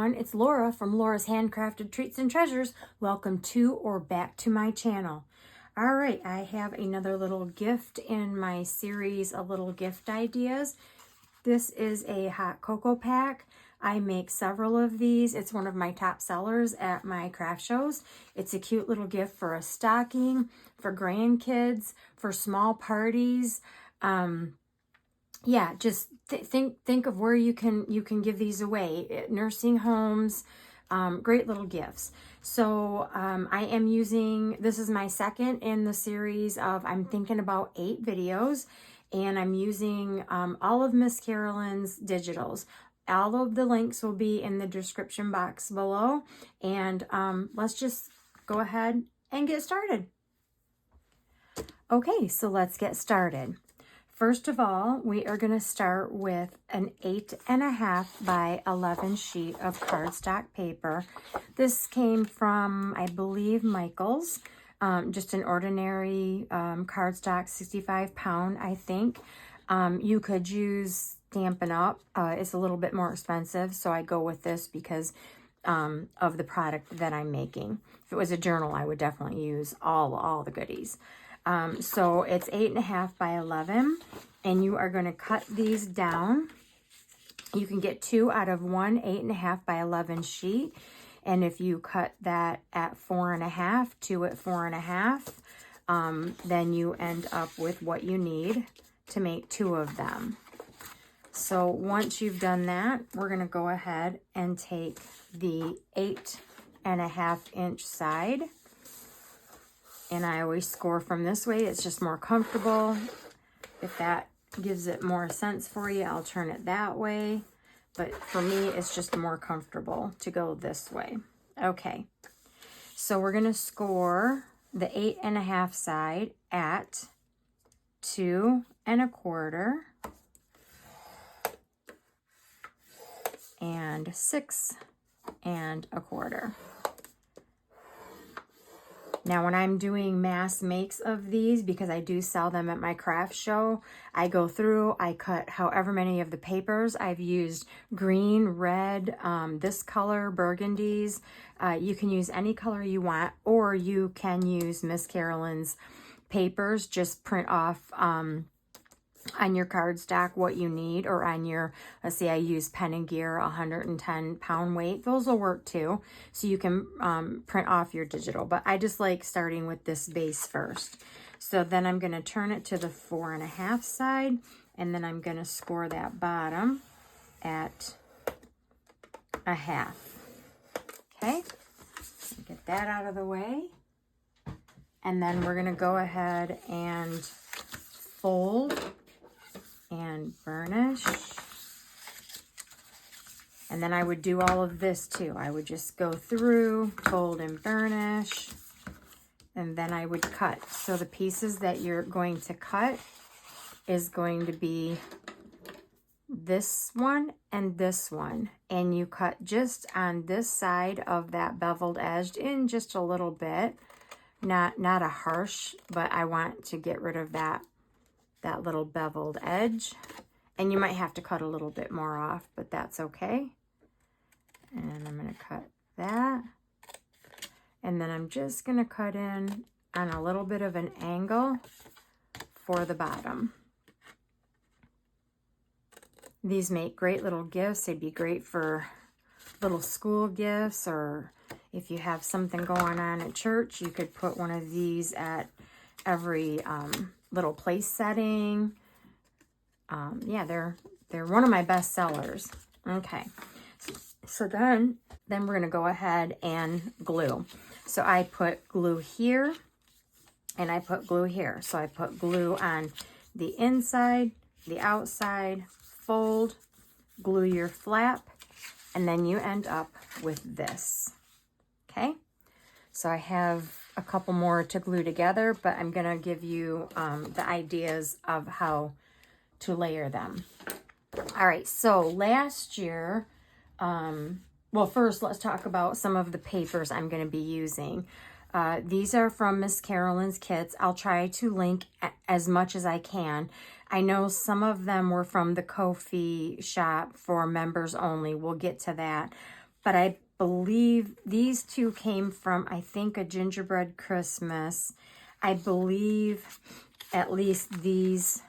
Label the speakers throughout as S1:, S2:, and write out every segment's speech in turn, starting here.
S1: everyone, it's Laura from Laura's Handcrafted Treats and Treasures. Welcome to or back to my channel. All right, I have another little gift in my series of little gift ideas. This is a hot cocoa pack. I make several of these. It's one of my top sellers at my craft shows. It's a cute little gift for a stocking, for grandkids, for small parties. Yeah, just think of where you can give these away. Nursing homes, great little gifts. So I am using, this is my second in the series of, I'm thinking about 8 videos, and I'm using all of Miss Carolyn's digitals. All of the links will be in the description box below, and let's just go ahead and get started. Okay, so let's get started. First of all, we are going to start with an 8.5 by 11 sheet of cardstock paper. This came from, I believe, Michael's, just an ordinary cardstock, 65 pound, I think. You could use Stampin' Up. It's a little bit more expensive, so I go with this because of the product that I'm making. If it was a journal, I would definitely use all the goodies. So it's 8.5 by 11, and you are going to cut these down. You can get 2 out of one 8.5 by 11 sheet, and if you cut that at 4.5, 2 at 4.5, then you end up with what you need to make 2 of them. So once you've done that, we're going to go ahead and take the 8.5 inch side. And I always score from this way. It's just more comfortable. If that gives it more sense for you, I'll turn it that way. But for me, it's just more comfortable to go this way. Okay. So we're going to score the 8.5 side at 2 1/4 and 6 1/4. Now, when I'm doing mass makes of these, because I do sell them at my craft show, I go through, I cut however many of the papers. I've used green, red, this color, burgundies. You can use any color you want, or you can use Miss Carolyn's papers. Just print off on your cardstock what you need, or on your, let's say I use Pen and Gear 110 pound weight. Those will work too. So you can print off your digital, but I just like starting with this base first. So then I'm going to turn it to the 4.5 side, and then I'm going to score that bottom at 1/2. Okay, get that out of the way. And then we're going to go ahead and fold and burnish. And then I would do all of this too. I would just go through, fold and burnish, and then I would cut. So the pieces that you're going to cut is going to be this one and this one. And you cut just on this side of that beveled edge in just a little bit. Not a harsh, but I want to get rid of that little beveled edge, and you might have to cut a little bit more off, but that's okay. And I'm going to cut that, and then I'm just going to cut in on a little bit of an angle for the bottom. These make great little gifts. They'd be great for little school gifts, or if you have something going on at church, you could put one of these at every little place setting. Yeah, they're one of my best sellers. Okay, so then we're going to go ahead and glue. So I put glue here, and I put glue here. So I put glue on the inside, the outside, fold, glue your flap, and then you end up with this. Okay, so I have a couple more to glue together, but I'm going to give you the ideas of how to layer them. All right, so last year, well, first let's talk about some of the papers I'm going to be using. These are from Miss Carolyn's kits. I'll try to link as much as I can. I know some of them were from the Ko-fi shop for members only. We'll get to that. but I believe these two came from, I think, a Gingerbread Christmas. I believe at least these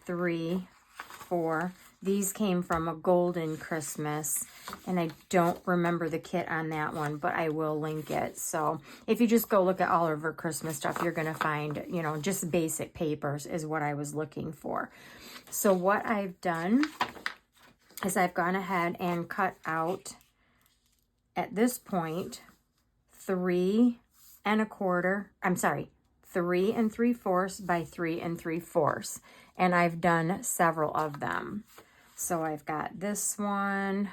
S1: 3, 4, these came from a Golden Christmas, and I don't remember the kit on that one, but I will link it. So if you just go look at all of her Christmas stuff, you're going to find, you know, just basic papers is what I was looking for. So what I've done is I've gone ahead and cut out, at this point, 3 3 3/4 by 3 3/4, and I've done several of them. So I've got this one,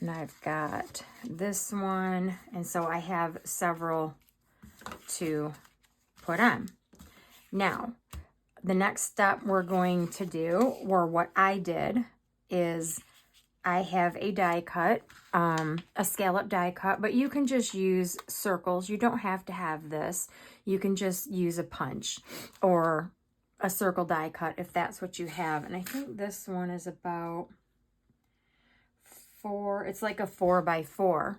S1: and I've got this one, and so I have several to put on. Now, the next step we're going to do, or what I did, is I have a die cut, a scallop die cut, but you can just use circles. You don't have to have this. You can just use a punch or a circle die cut if that's what you have. And I think this one is about 4, it's like a 4 by 4.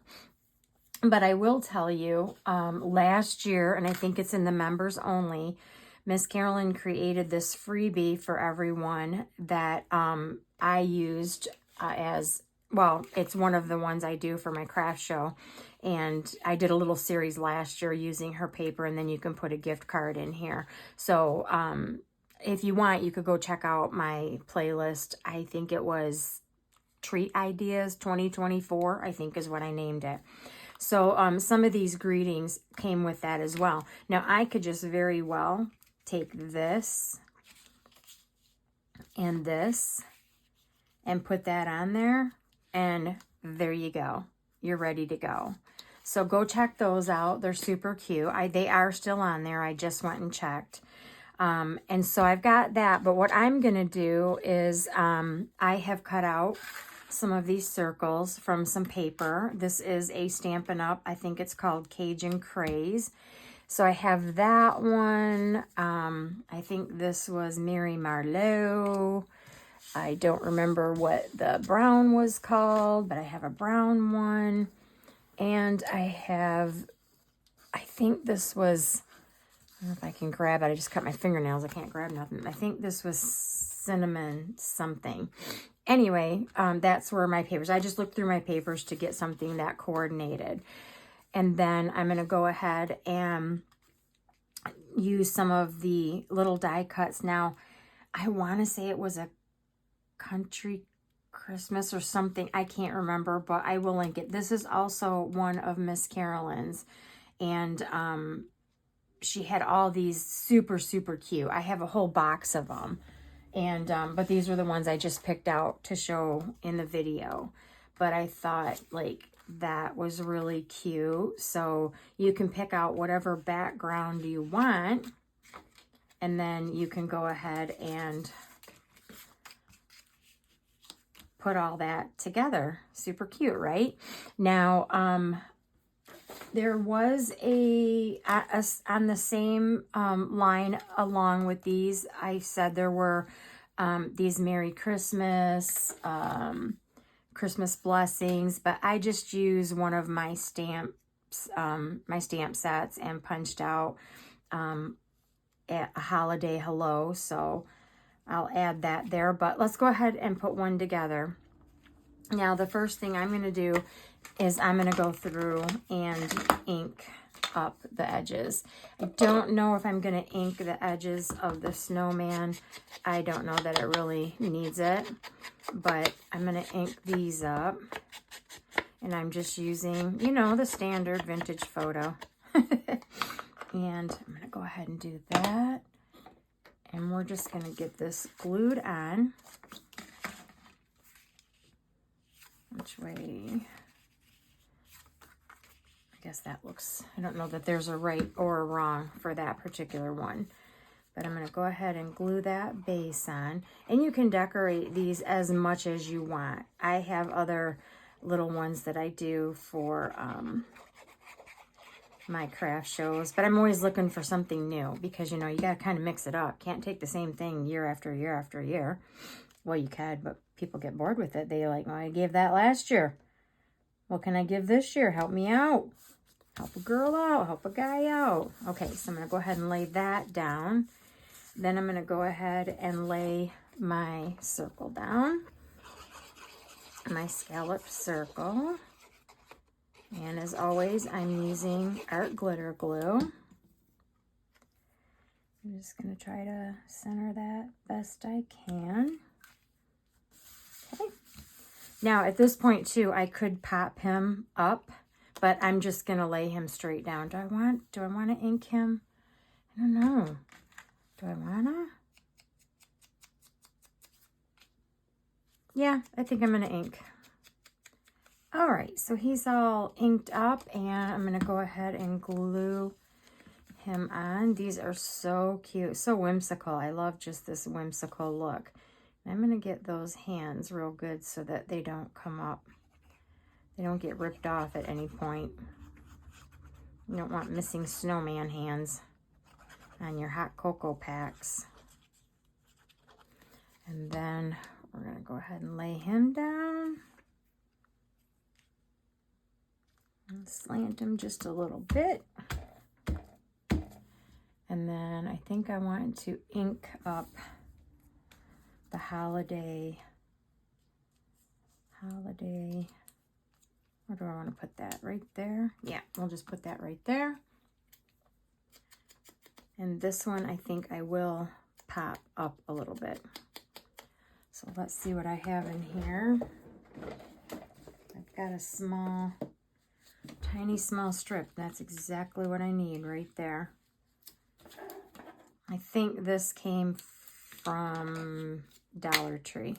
S1: But I will tell you, last year, and I think it's in the members only, Miss Carolyn created this freebie for everyone that I used as, well, it's one of the ones I do for my craft show. And I did a little series last year using her paper, and then you can put a gift card in here. So if you want, you could go check out my playlist. I think it was Treat Ideas 2024, I think is what I named it. So some of these greetings came with that as well. Now, I could just very well take this and put that on there, and there you go. You're ready to go. So go check those out. They're super cute. They are still on there. I just went and checked. And so I've got that, but what I'm going to do is I have cut out some of these circles from some paper. This is a Stampin' Up. I think it's called Cajun Craze. So I have that one. I think this was Mary Marlowe. I don't remember what the brown was called, but I have a brown one. And I have, I think this was, I don't know if I can grab it. I just cut my fingernails. I can't grab nothing. I think this was cinnamon something. Anyway, that's where my papers, I just looked through my papers to get something that coordinated. And then I'm going to go ahead and use some of the little die cuts. Now, I want to say it was a Country Christmas or something. I can't remember, but I will link it. This is also one of Miss Carolyn's. And she had all these super, super cute. I have a whole box of them. And but these are the ones I just picked out to show in the video. But I thought, like, that was really cute. So you can pick out whatever background you want, and then you can go ahead and put all that together. Super cute, right? Now, there was on the same line along with these, I said there were these Merry Christmas, Christmas blessings, but I just used one of my stamps, my stamp sets, and punched out a holiday hello. So I'll add that there, but let's go ahead and put one together. Now, the first thing I'm going to do is I'm going to go through and ink up the edges. I don't know if I'm going to ink the edges of the snowman. I don't know that it really needs it, but I'm going to ink these up. And I'm just using, you know, the standard vintage photo. And I'm going to go ahead and do that. And we're just going to get this glued on. Which way? I guess that looks, I don't know that there's a right or a wrong for that particular one. But I'm going to go ahead and glue that base on. And you can decorate these as much as you want. I have other little ones that I do for my craft shows. But I'm always looking for something new because, you know, you got to kind of mix it up. Can't take the same thing year after year after year. Well, you could, but people get bored with it. They're like, well, I gave that last year. What can I give this year? Help me out. Help a girl out. Help a guy out. Okay, so I'm going to go ahead and lay that down. Then I'm going to go ahead and lay my circle down. My scallop circle. And as always, I'm using art glitter glue. I'm just going to try to center that best I can. Okay. Now at this point too, I could pop him up, but I'm just going to lay him straight down. Do I want to ink him? I don't know. Do I want to? Yeah, I think I'm going to ink. All right, so he's all inked up, and I'm going to go ahead and glue him on. These are so cute, so whimsical. I love just this whimsical look. And I'm going to get those hands real good so that they don't come up. They don't get ripped off at any point. You don't want missing snowman hands on your hot cocoa packs. And then we're going to go ahead and lay him down. And slant him just a little bit. And then I think I want to ink up the holiday. Where do I want to put that? Right there? Yeah, we'll just put that right there. And this one, I think I will pop up a little bit. So let's see what I have in here. I've got a small, tiny small strip. That's exactly what I need right there. I think this came from Dollar Tree.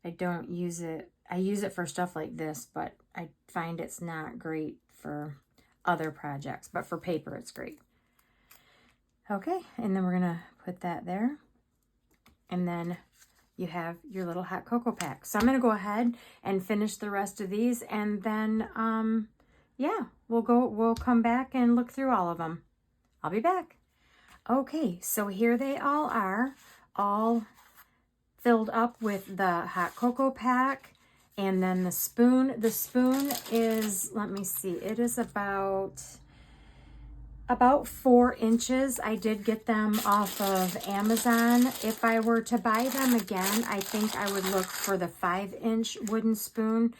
S1: I don't use it. I use it for stuff like this, but I find it's not great for other projects. But for paper, it's great. Okay, and then we're going to put that there. And then you have your little hot cocoa pack. So I'm going to go ahead and finish the rest of these. And then, yeah, we'll come back and look through all of them. I'll be back. Okay, so here they all are, all filled up with the hot cocoa pack. And then the spoon is, let me see, it is about 4 inches. I did get them off of Amazon. If I were to buy them again, I think I would look for the 5-inch wooden spoon,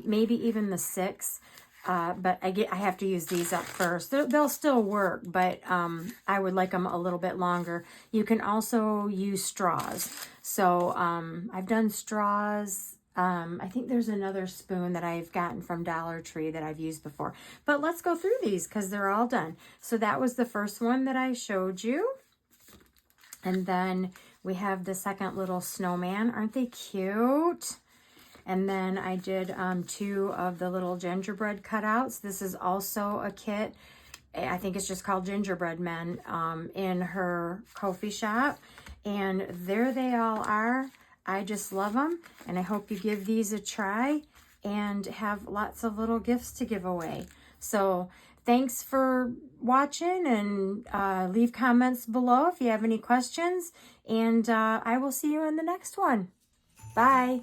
S1: maybe even the 6. But I have to use these up first. They'll still work, but I would like them a little bit longer. You can also use straws. So I've done straws. I think there's another spoon that I've gotten from Dollar Tree that I've used before. But let's go through these because they're all done. So that was the first one that I showed you. And then we have the second little snowman. Aren't they cute? And then I did 2 of the little gingerbread cutouts. This is also a kit. I think it's just called Gingerbread Men in her Ko-fi shop. And there they all are. I just love them. And I hope you give these a try and have lots of little gifts to give away. So thanks for watching, and leave comments below if you have any questions. And I will see you in the next one. Bye.